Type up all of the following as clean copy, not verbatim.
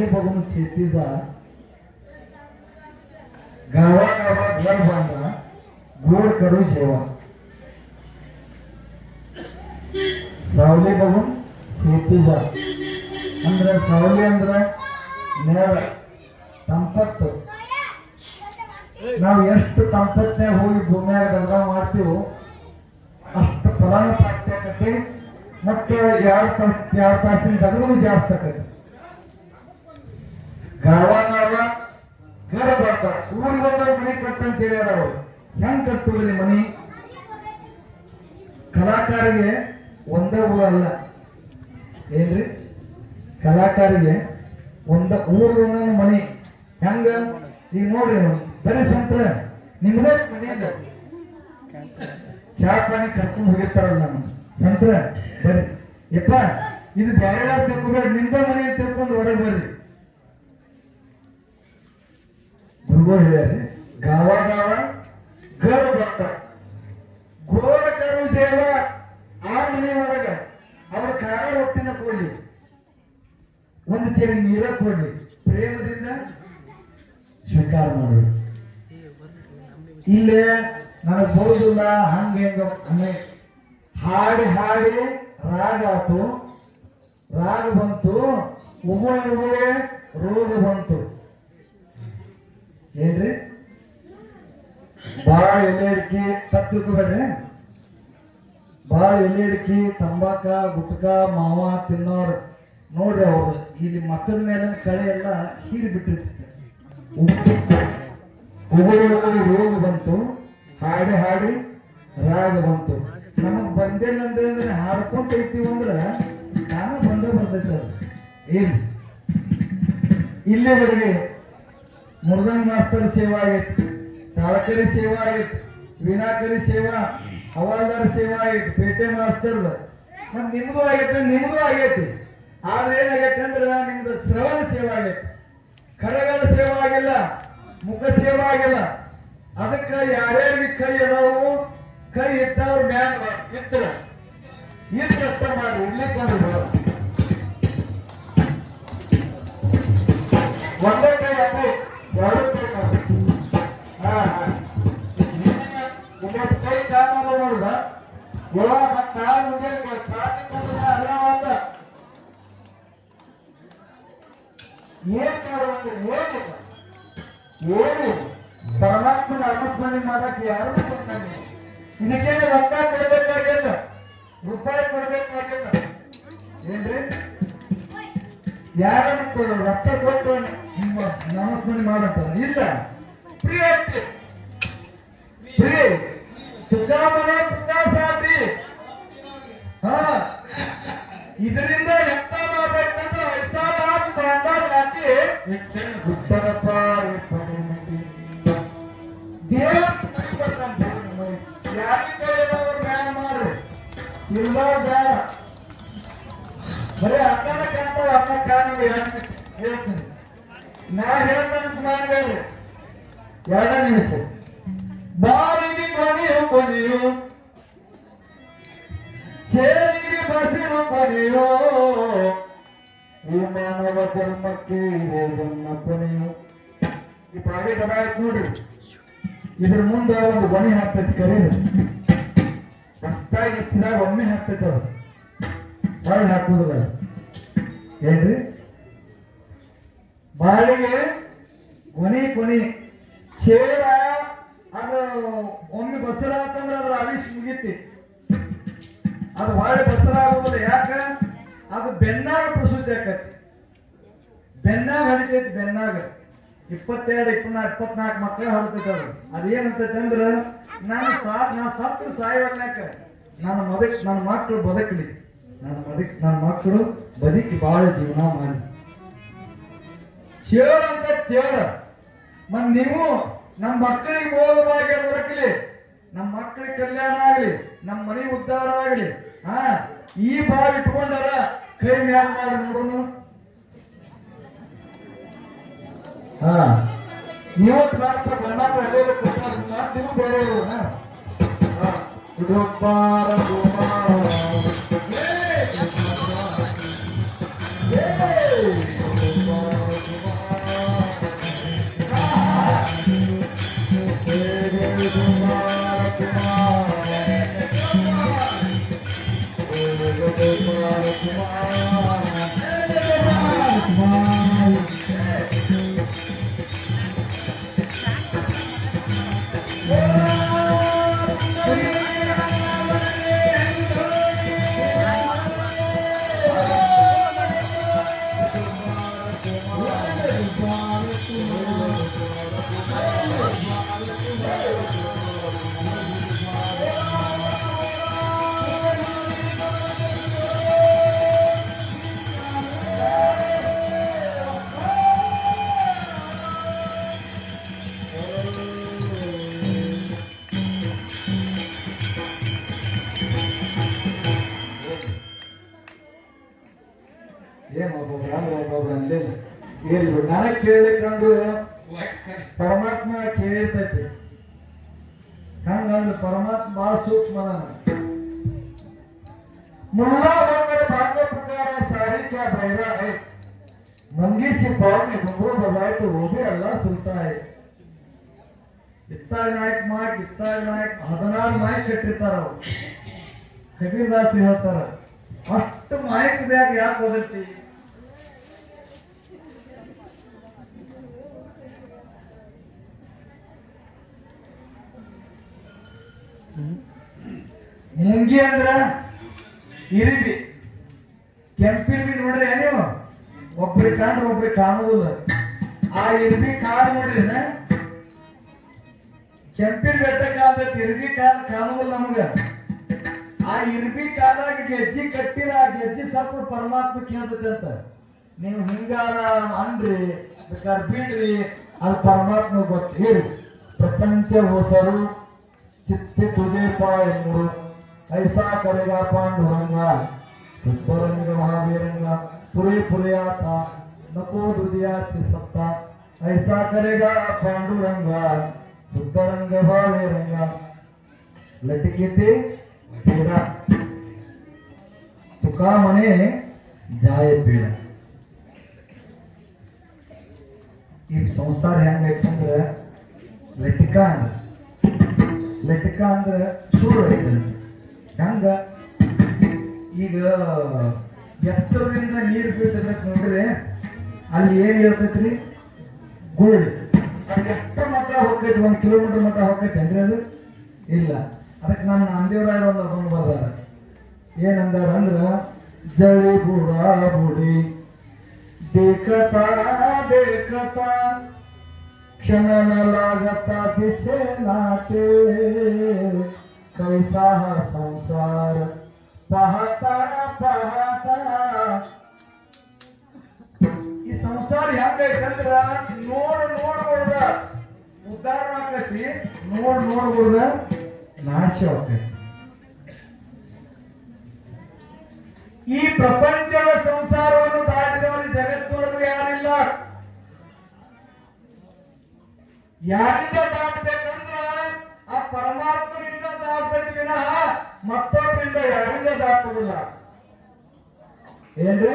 सावली बघून शेतीचा गावागावात घर बांधा गोड करू जेवा. सावली बघून शेतीचा ಅಂದ್ರೆ ಸಾವಲಿ ಅಂದ್ರೆ ನೇರ ತಂಪತ್ತು. ನಾವು ಎಷ್ಟು ತಂಪತ್ನಾಗ ಹೋಗಿ ಭೂಮಿಯಾಗ ಗಂಧ ಮಾಡ್ತೀವೋ ಅಷ್ಟು ಫಲಾನು ಜಾಸ್ತಿ ಆಕತಿ ಮತ್ತು ಎರಡು ತಾಸಿನ ಗದಗನು ಜಾಸ್ತಿ ಆಕತಿ. ಗಾವಾಗಾವ ಗರ ಬರ್ತಾರ ಊರಿಗೆ ಬಂದವ್ರು ಮನೆ ಕಟ್ಟಂತ ಹೇಳ್ಯಾರ. ಅವರು ಹೆಂಗ್ ಕಟ್ಟುದ್ರಿ ಮನಿ? ಕಲಾಕಾರಿಗೆ ಒಂದೇ ಊರಲ್ಲ ಏನ್ರಿ, ಕಲಾಕಾರಿಗೆ ಊರು ಮನಿ ಹೆಂಗ? ಈಗ ನೋಡ್ರಿ ಬರೀ ಸಂತ್ರ ನಿಮ್ದೇ ಮನೆ ಚಾ ಪಾನಿ ಕರ್ಕೊಂಡು ಹೋಗಿರ್ತಾರಲ್ಲ ನಮ್ಮ ಸಂತ್ರ ಬರ್ರಿ ಯಪ್ಪ ಇದು ಬೇರೆ ತಿಳ್ಕೊಬೇಡಿ, ನಿಮ್ದ ಮನೆ ತಿಳ್ಕೊಂಡು ಹೊರಗೆ ಬರ್ರಿ. ಗುರುಗಳು ಹೇಳ್ಯಾರಿ ಗಾವ ಗರ್ ಬರ್ತ ಗೋಡ ಕರು ಸೇವ ಆ ಮನೆ ಒಳಗ ಅವ್ರ ಖಾರ ರೊಟ್ಟಿನ ಕೊಡ್ಲಿ, ಒಂದು ಚೇರಿ ನೀರ ಕೊಡ್ಲಿ, ಪ್ರೇಮದಿಂದ ಸ್ವೀಕಾರ ಮಾಡಿ. ಇಲ್ಲೇ ನನಗೆ ಬರುದಿಲ್ಲ ಹಂಗ ಹೆಂಗ ಹಾಡಿ ಹಾಡಿ ರಾಗ ಆತು, ರಾಗ ಬಂತು, ಉಗುಳೆ ರೋಗ ಬಂತು. ಏನ್ರಿ ಬಾಳ ಎಲೆ ಅಡಿಕೆ ತತ್ತಿರ್ಕೋಬೇಡ್ರಿ. ಬಾಳ ಎಲೆ ಅಡಿಕೆ ತಂಬಾಕ ಗುಟ್ಕ ಮಾವ ತಿನ್ನೋರು ನೋಡ್ರಿ ಅವ್ರು ಇಲ್ಲಿ ಮಕ್ಕಳ ಮೇಲೆ ಕಳೆ ಎಲ್ಲ ಹೀರಿ ಬಿಟ್ಟಿರ್ತದೆ. ಉಗುಳು ರೋಗ ಬಂತು, ಹಾಡಿ ಹಾಡಿ ರಾಗ ಬಂತು. ನಮಗ್ ಬಂದೇನ ಅಂದ್ರೆ ಹಾಡ್ಕೊಂತ ಐತೀವಿ ಅಂದ್ರ ನಾನು ಬಂದೇ ಬರ್ತೈತೆ. ಏನ್ ಇಲ್ಲಿವರೆಗೆ ಮುರುಗನ್ ಮಾಸ್ತರ್ ಸೇವಾ ಆಗೈತಿ, ತಾಳಕರಿ ಸೇವಾ ಆಗೈತಿ, ವೀಣಾಕರಿ ಸೇವಾ, ಹವಾಲ್ದಾರ್ ಸೇವಾ ಆಗೈತಿ, ಪೇಟೆ ಮಾಸ್ತರ್ ಮತ್ ನಿಮ್ದು ಆಗೈತಿ. ಆದ್ರೆ ಏನಾಗೈತಿ ಅಂದ್ರೆ ನಿಮ್ದು ಶ್ರವಣ ಸೇವಾ ಆಗೈತಿ, ಕರಗಳ ಸೇವಾ ಆಗಿಲ್ಲ, ಮುಖ ಸೇವಾ ಆಗಿಲ್ಲ. ಅದಕ್ಕೆ ಯಾರ್ಯಾರಿಗೆ ಕೈ ಅದಾವು ಕೈ ಇಟ್ಟವ್ರು ಮ್ಯಾಲ ಇತ್ರ ಕಷ್ಟ ಮಾಡಿ ಇರ್ಲಿಕ್ಕೆ ಒಂದೇ ಕೈ ಹಾಕಿ ಎರಡು ಕೈ ಮಾಡಿ. ಕೈ ಕಾಲ ನೋಡುದ ಇವಾಗ ಕಾಲು ಮುಂದೆ ಅಲ್ಲ ಏನ್ ಮಾಡುವಂದ್ರೆ ಏನು ಪರಮಾತ್ಮನ ಅನುಸ್ಮರಣೆ ಮಾಡಕ್ಕೆ ಯಾರು ಕೊಡ್ತಾನೆ? ಇದಕ್ಕೆ ರೊಕ್ಕ ಕೊಡ್ಬೇಕಾಗಿಲ್ಲ, ರೂಪಾಯಿ ಕೊಡ್ಬೇಕಾಗಿಲ್ಲ. ಏನ್ರಿ ಯಾರು ರೊಕ್ಕ ಕೊಟ್ಟು ನಿಮ್ಮ ನಾಮಸ್ಮರಣೆ ಮಾಡಂತಾರ ಇಲ್ಲ. ಪ್ರಿಯ ಪ್ರಿಯ ಸುಧಾಮನ ಪುಣ್ಯಸಾತಿ ಇದರಿಂದ ಎಂತ ಮಾಡ್ಬೇಕಂದ್ರೆ ಹಾಕಿ ಉತ್ತರಪ್ಪ ಇಲ್ಲ ಬೇಡ ಬರೀ ಅಕ್ಕನ ಕಾಣ್ತಾವ ಅಕ್ಕ ಕಾಣ ಹೇಳ್ತೀನಿ. ನಾ ಹೇಳ್ತಾನೆ ಮಾಡಬೇಡ್ರಿ. ಎರಡನೇ ನಿಮಿಷ ಬಾರಿಗೆ ಕೊನೆಯು ಚೇರಿಗೆ ಬಸಿರು ಕೊನೆಯೋ ಈ ಮಾನವ ಜನ್ಮಕ್ಕೆ ಇದೆ ಜನ್ಮ ಕೊನೆಯು. ಈ ಪ್ರೈವೇಟ್ ಅಭಾಯಕ್ಕೆ ನೋಡ್ರಿ, ಇದ್ರ ಮುಂದೆ ಒಂದು ಗೊನೆ ಹಾಕ್ತೈತಿ ಕರೀರಿ. ಹೊಸ್ತಾಗಿ ಹೆಚ್ಚಿದಾಗ ಒಮ್ಮೆ ಹಾಕ್ತೈತೆ ಅವ್ರು ಬಾಳಿ ಹಾಕುದಿಲ್ಲ. ಏನ್ರಿ ಬಾಳಿಗೆ ಕೊನೆ ಚೇರ ಅದು ಒಮ್ಮೆ ಬಸರ ಅಂತಂದ್ರೆ ಅದ್ರ ಅವಿಷ್ ಮುಗಿತಿ, ಅದು ಹೊಳ್ಳಿ ಬಸರ ಆಗೋದಿಲ್ಲ. ಯಾಕ? ಅದು ಬೆನ್ನಾಗ ಪ್ರಸೂತಿ ಆಕತಿ, ಬೆನ್ನಾಗ ಹಡಿತೈತಿ. ಬೆನ್ನಾಗ 22, 24, 24 ಮಕ್ಕಳ ಹೊರತೈತೆ. ಅದು ಅದೇನಂತೈತೆ ಅಂದ್ರೆ ನಾ ಸತ್ತು ಸಾಯವಲ್ಯಾಕ ನನ್ನ ಮಕ್ಕಳು ಬದುಕಲಿ, ನನ್ನ ಮಕ್ಕಳು ಬದುಕಿ ಬಾಳ ಜೀವನ ಮಾಡಿ ಚೇಳ ಅಂತ ಚೇಳ. ನೀವು ನಮ್ಮ ಮಕ್ಕಳಿಗೆ ಓದವಾಗಿ ದೊರಕಲಿ, ನಮ್ಮ ಮಕ್ಕಳಿಗೆ ಕಲ್ಯಾಣ ಆಗಲಿ, ನಮ್ಮ ಮನೆ ಉದ್ಧಾರ ಆಗಲಿ. ಈ ಬಾವಿ ಇಟ್ಕೊಂಡಾರ ಕೈ ಮ್ಯಾಲ ಮಾಡಿ ನೋಡೋಣ. ಇವತ್ತು ಭಾರತ ಗಂಡಾಪ ಎಲ್ಲರೂ ಕೊಟ್ಟಾರ, ನೀವು ಬೇರೆ ಇದು ಏನು ಒಬ್ಬೊಬ್ರು ಅಂದ್ರೆ ಒಬ್ಬೊಬ್ರು ಅನ್ಲಿಲ್ಲ ಇಲ್ಲಿ ನನಗೆ ಕೇಳಲಿಕ್ಕಂದ್ರು ಪರಮಾತ್ಮ ಕೇಳಿರ್ತೈತಿ ಹಂಗಂದ್ರೆ ಪರಮಾತ್ಮ ಬಹಳ ಸೂಕ್ಷ್ಮ मुल्ला बनकर भागवत पुकारा सारी क्या बहरा है मंगी सिपाही में घुंघरू बजाए तो वो भी अल्लाह सुनता है इतना नायक 16 माइक कಟ್ಟಿರ್ತಾರ ಅವರು ಕಬೀರದಾಸ್ ಹೇಳ್ತಾರ ಅಷ್ಟು ಮಾइक ಬ್ಯಾಗ ಯಾಕೆ ಓದತ್ತಿ ಮುಂಗಿ ಅಂದ್ರ ಇರಿಬಿ ಕೆಂಪಿರ್ಬಿ ನೋಡ್ರಿ ನೀವು ಒಬ್ರಿಗೆ ಕಾಣ್ರೆ ಒಬ್ರಿಗೆ ಕಾಣುದಿಲ್ಲ ಆ ಇರ್ಬಿ ಕಾಲ್ ನೋಡ್ರಿ ಕೆಂಪಿನ ಬೆಟ್ಟ ಕಾಲದ ಇರ್ಬಿ ಕಾಲ್ ಕಾಣುದಿಲ್ಲ ನಮಗ ಆ ಇರ್ಬಿ ಕಾಲಾಗ ಗೆಜ್ಜಿ ಕಟ್ಟಿರ ಆ ಗೆಜ್ಜಿ ಸ್ವಲ್ಪ ಪರಮಾತ್ಮ ಕೇಳ್ತೈತೆ ಅಂತ ನೀವು ಹಿಂಗಾರ ಅನ್ರಿ ಬೇಕಾದ್ರೆ ಬಿಡ್ರಿ ಅದು ಪರಮಾತ್ಮ ಗೊತ್ತು ಹೇಳಿ ಪ್ರಪಂಚ ಹೊಸರು ಚಿತ್ತಿ ತುಜೆ ಎನ್ನುವರು ऐसा करेगा पांडुरंगा सुरंग महावीरंगा पुरे पुरयाता नको दुजियाची सत्ता ऐसा करेगा पांडुरंगा सुरंग महावीरंगा लटकीते पेड़ा तुका मने जाए पेड़ा ಈ ಸಂಸಾರ ಹೆಂಗೈತಂದ್ರೆ ಲಟಿಕ ಅಂದ್ರೆ ಸುಳ್ಳು ಐತೆ ಹಂಗ ಈಗ ಎತ್ತರದಿಂದ ನೀರು ಬೀಳ್ತೈತಿ ನೋಡ್ರಿ ಅಲ್ಲಿ ಏನ್ ಇರ್ತೈತ್ರಿ ಗುಳ್ಳಿ ಅದು ಎಷ್ಟು ಮಟ್ಟ ಹೋಗ್ತೈತಿ 1 ಕಿಲೋಮೀಟರ್ ಮಟ್ಟ ಹೋಗ್ತೈತಿ ಅಂದ್ರೆ ಅದು ಇಲ್ಲ ಅದಕ್ಕೆ ನಮ್ಮ ನಾಮದೇವರಾಯ ಒಂದು ಅರ್ಕೊಂಡು ಬರ್ದಾರ ಏನಂದಾರ ಅಂದ್ರ ಜಳಿ ಬುಡಿ देखता देखता क्षण न लागता दिसे नाते कैसा है संसार पाहता पाहता ಈ ಸಂಸಾರ ಹೆಂಗೈತಂದ್ರ ನೋಡ್ಬಿಡ್ದ ಉದ್ಧಾರ ಆಕತಿ ನೋಡ್ಬಿಡ್ದ ನಾಶ ಆಕತಿ ಈ ಪ್ರಪಂಚದ ಸಂಸಾರವನ್ನು ದಾಟಿದವರು ಜಗತ್ತಿನೊಳಗೂ ಯಾರಿಲ್ಲ ಯಾರಿಂದ ದಾಟಬೇಕಂದ್ರ ಆ ಪರಮಾತ್ಮನಿಂದ ದಾಟಬೇಕು ವಿನಃ ಮತ್ತೊಬ್ಬರಿಂದ ಯಾರಿಂದ ದಾಟುವುದಿಲ್ಲ ಏನ್ರಿ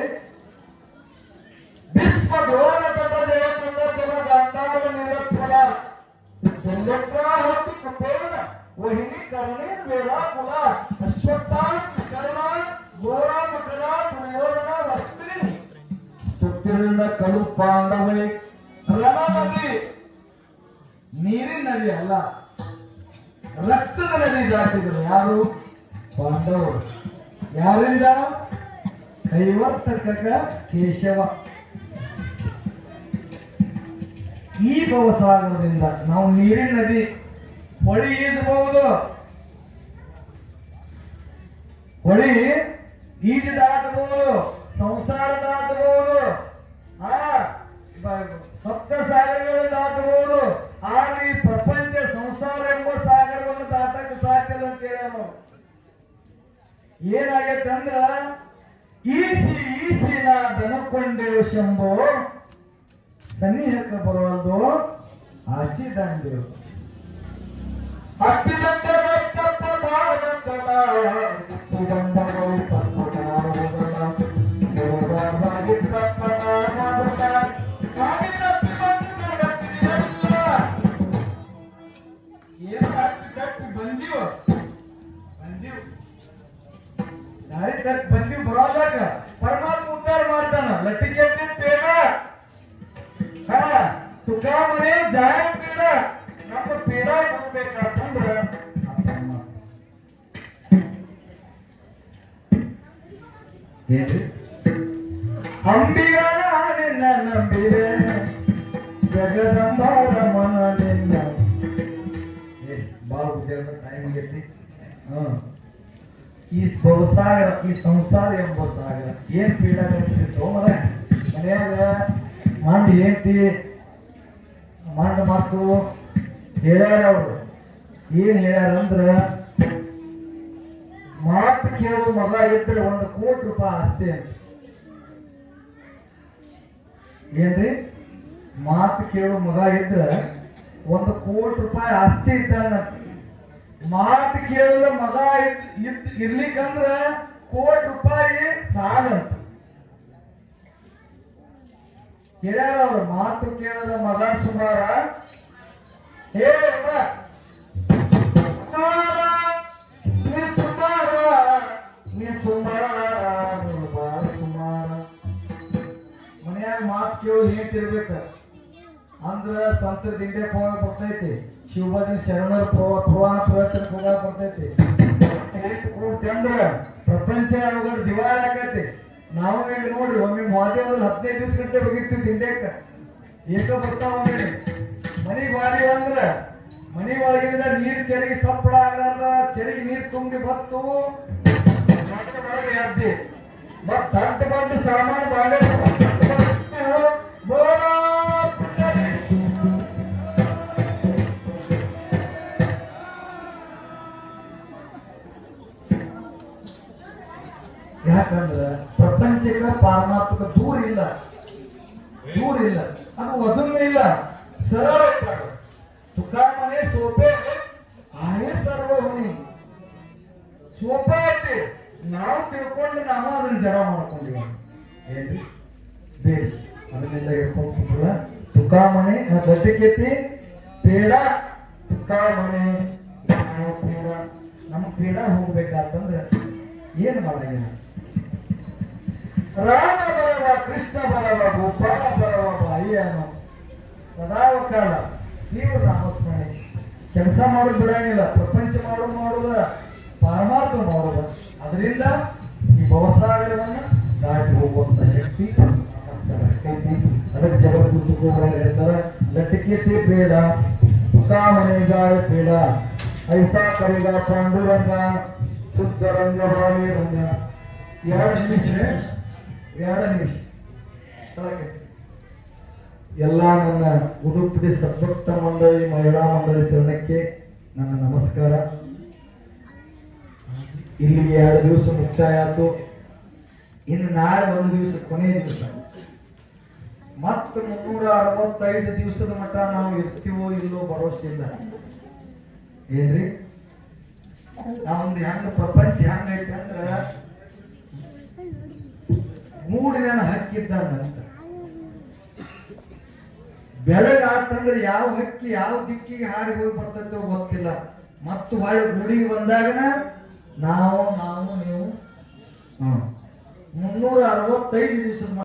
ವಿಶ್ವ ದ್ರೋಣ ತಟ ಜಗತ್ತಿನ ಕೆಲ ಗಂಡಾರ ನಿರಫಲ ಹೊತ್ತು ಕುಪೇನ ವಹಿನಿ ಕರುಣೆ ವೇಳಾ ಕುಲ ಅಶ್ವತ್ಥಾನ್ ಕರುಣ ಘೋರ ಮಕರ ದುರ್ಯೋಧನ ವಸ್ತ್ರಿ ಸ್ತುತಿರ್ಣ ಕಲು ಪಾಂಡವೈ ರಣ ನದಿ ನೀರಿನ ನದಿ ಅಲ್ಲ ರಕ್ತದ ನದಿ ದಾಟಿದರು ಯಾರು ಪಾಂಡವರು ಯಾರಿಂದ ಕೈವರ್ತಕ ಕೇಶವ ಈ ಭವಸಾಗರದಿಂದ ನಾವು ನೀರಿನ ನದಿ ಹೊಳಿ ಈಜಬಹುದು ಹೊಳಿ ಈಜು ದಾಟಬಹುದು ಸಂಸಾರ ದಾಟಬಹುದು ಸಪ್ತ ಸಾಗರಗಳು ದಾಟಬಹುದು ಆದ್ರೆ ಈ ಪ್ರಪಂಚ ಸಂಸಾರ ಎಂಬ ಸಾಗರವನ್ನು ದಾಟಕ್ಕೆ ಸಾಧ್ಯಲ್ಲ ಅಂತ ಹೇಳ ಏನಾಗೈತೆ ಅಂದ್ರ ಈಸಿ ನಾ ದನಕೊಂಡೇವು ಶಂಭೋ ಸನ್ನಿಹಕ್ಕ ಬರುವುದು ಹಚ್ಚಿದಂಡೆವು ಏನು ಬಂದೀವ್ ಡೈರೆಕ್ಟ್ ಬಂದೀವ್ ಬರೋದಾಗ ಪರಮಾತ್ಮ ಉದ್ಧಾರ ಮಾಡ್ತಾನ ಲಟ್ಟಿಗೆ ಪೇಡ ಹಾ ತುಕಾಮನೆ ಜಾಯ ಪೇಡ ನಮ್ಮ ಪೇಡ ಹೋಗ್ಬೇಕಂದ್ರ ಅಂಬಿಗನ ನಿನ್ನ ನಂಬಿದೆ ಜಗದಂಬ ರಮಣ ನಿನ್ನ ಬಾಳ ಉದ್ಯೋಗ ಟೈಮ್ ಆಗೈತಿ ಈ ಭವಸಾಗರ ಈ ಸಂಸಾರ ಎಂಬ ಸಾಗರ ಏನ್ ಪೀಡ ಮರ ಮನ್ಯಾಗ ಮಂಡ್ ಏಂತಿ ಮಂಡ್ ಮಾತು ಹೇಳ್ಯಾರ ಅವ್ರು ಏನ್ ಹೇಳ್ಯಾರಂದ್ರ ಮಾತು ಕೇಳೋ ಮಗ ಇದ್ರೆ 1 ಕೋಟಿ ರೂಪಾಯಿ ಆಸ್ತಿ ಅಂತ ಏನ್ರಿ ಮಾತು ಕೇಳೋ ಮಗ ಇದ್ರ 1 ಕೋಟಿ ರೂಪಾಯಿ ಆಸ್ತಿ ಇದ್ದಾನ ಮಾತು ಕೇಳದ ಮಗ ಇರ್ಲಿಕ್ಕಂದ್ರ 1 ಕೋಟಿ ರೂಪಾಯಿ ಸಾಲಂತ ಹೇಳ್ಯಾರ ಅವ್ರು ಮಾತು ಕೇಳದ ಮಗ ಸುಮಾರ ಹೇ ಮನ್ಯಾಗ ಮಾತು ಕೇಳು ಹೇಳ್ತಿರ್ಬೇಕ ಅಂದ್ರ ಸಂತರ ದಿಂಡೆ ಹೋಗ ಬರ್ತೈತಿ ಶಿವಭಜನ್ ಶರಣರ ಪುರಾಣ ಪ್ರವಚನಕ್ಕೆ ಹೋಗ ಬರ್ತೈತಿ ಅಂದ್ರ ಪ್ರಪಂಚ ದಿವಾಳ ಆಕೈತಿ ನಾವು ನೋಡ್ರಿ ಒಮ್ಮೆ ಮಾದೇವ್ರು 15 ದಿವಸ ಗಂಟೆ ಹೋಗಿರ್ತೀವಿ ದಿಂಡೆಕ್ಕ ಏಕ ಬರ್ತಾವ ಮನಿಗ್ ಬಾಡಿ ಅಂದ್ರ ಮನಿ ಒಳಗಿಂದ ನೀರ್ ಚೆರಿಗೆ ಸಪ್ಪಳ ಆಗ್ಲಾರ್ದ ಚೆರಿಗೆ ನೀರ್ ತುಂಬಿ ಬತ್ತು ಅಜ್ಜಿ ಮತ್ ತಂಟ ಬಂದು ಸಾಮಾನು ಬಾಳೆ ಯಾಕಂದ್ರ ಪ್ರಪಂಚಕ್ಕ ಪಾರಮಾತ್ಮಕ ದೂರ ಇಲ್ಲ ಅದು ವಜನ್ ಇಲ್ಲ ಸರಳ ತುಕಾಮನೆ ಸೋಪೆ ಆಯೇ ಸರ್ವಭೂಮಿ ಸೋಪ ಐತಿ ನಾವು ತಿಳ್ಕೊಂಡು ನಾವು ಅದನ್ನ ಜಡ ಮಾಡ್ಕೊಂಡಿವ ಏನ್ರಿ ಬೇರೆ ಅದನ್ನೆಲ್ಲ ಹೇಳ್ಕೊಂಡ್ಬಿಟ್ರ ತುಕಾಮನೆ ಗಸಕೆತಿ ಪೇಡ ತುಕಾಮನೆ ಪೇಡ ನಮ್ಮ ಪೇಡ ಹೋಗ್ಬೇಕಾತಂದ್ರೆ ಏನ್ ಮಾಡಲ್ಲ ರಾಮ ಬರವ ಕೃಷ್ಣ ಬರವ ಗೋಪಾಲ ಬರವ ಬಾಯಿಯನು ಸದಾವ ಕಾಲ ನೀವು ನಾಮಸ್ಮರಣೆ ಕೆಲಸ ಮಾಡೋದು ಬಿಡಂಗಿಲ್ಲ ಪ್ರಪಂಚ ಮಾಡೋದ ಪರಮಾತ್ಮ ಮಾಡೋದ ಅದರಿಂದ ಈ ಭವಸಾಗರವನ್ನ ದಾಟಿ ಹೋಗುವಂತ ಶಕ್ತಿ ಅದಕ್ಕೆ ಜಗತ್ತು ಹೇಳ್ತಾರೆ ಲಟಿಕೆ ಬೇಡ ತುಕಾಮನೆ ಗಾಯ ಬೇಡ ಐಸಾ ಕರೆಗ ಪಾಂಡುರಂಗ ಶುದ್ಧ ರಂಗ ಭಾವಿ ರಂಗ 2 ನಿಮಿಷ ಎಲ್ಲ ನನ್ನ ಉಡುಪಿ ಸದ್ಭಕ್ತ ಮಂಡಳಿ ಮಹಿಳಾ ಮಂಡಳಿ ಚರಣಕ್ಕೆ ನನ್ನ ನಮಸ್ಕಾರ. ಇಲ್ಲಿಗೆ 2 ದಿವಸ ಮುಕ್ತಾಯ ಆಯ್ತು. ಇನ್ನು ನಾಳೆ 1 ದಿವಸ ಕೊನೆಯ ದಿವಸ ಮತ್ತು 365 ದಿವಸದ ಮಟ್ಟ ನಾವು ಇರ್ತೀವೋ ಇಲ್ಲೋ ಭರವಸೆ ಇಲ್ಲ ಏನ್ರಿ. ನಾವೊಂದು ಹೆಂಗ ಪ್ರಪಂಚ ಹೆಂಗೈತೆ ಅಂದ್ರ ಮೂಡಿನ ಹಕ್ಕಿದ್ದಂತ ಬೆಳಗಾತಂದ್ರೆ ಯಾವ ಹಕ್ಕಿ ಯಾವ ದಿಕ್ಕಿಗೆ ಹಾರಿ ಹೋಗಿ ಬರ್ತೈತೋ ಗೊತ್ತಿಲ್ಲ. ಮತ್ತು ಹೊಳ್ಳಿ ಗುಡಿಗೆ ಬಂದಾಗನ ನಾವು ನೀವು 365 ದಿವಸದ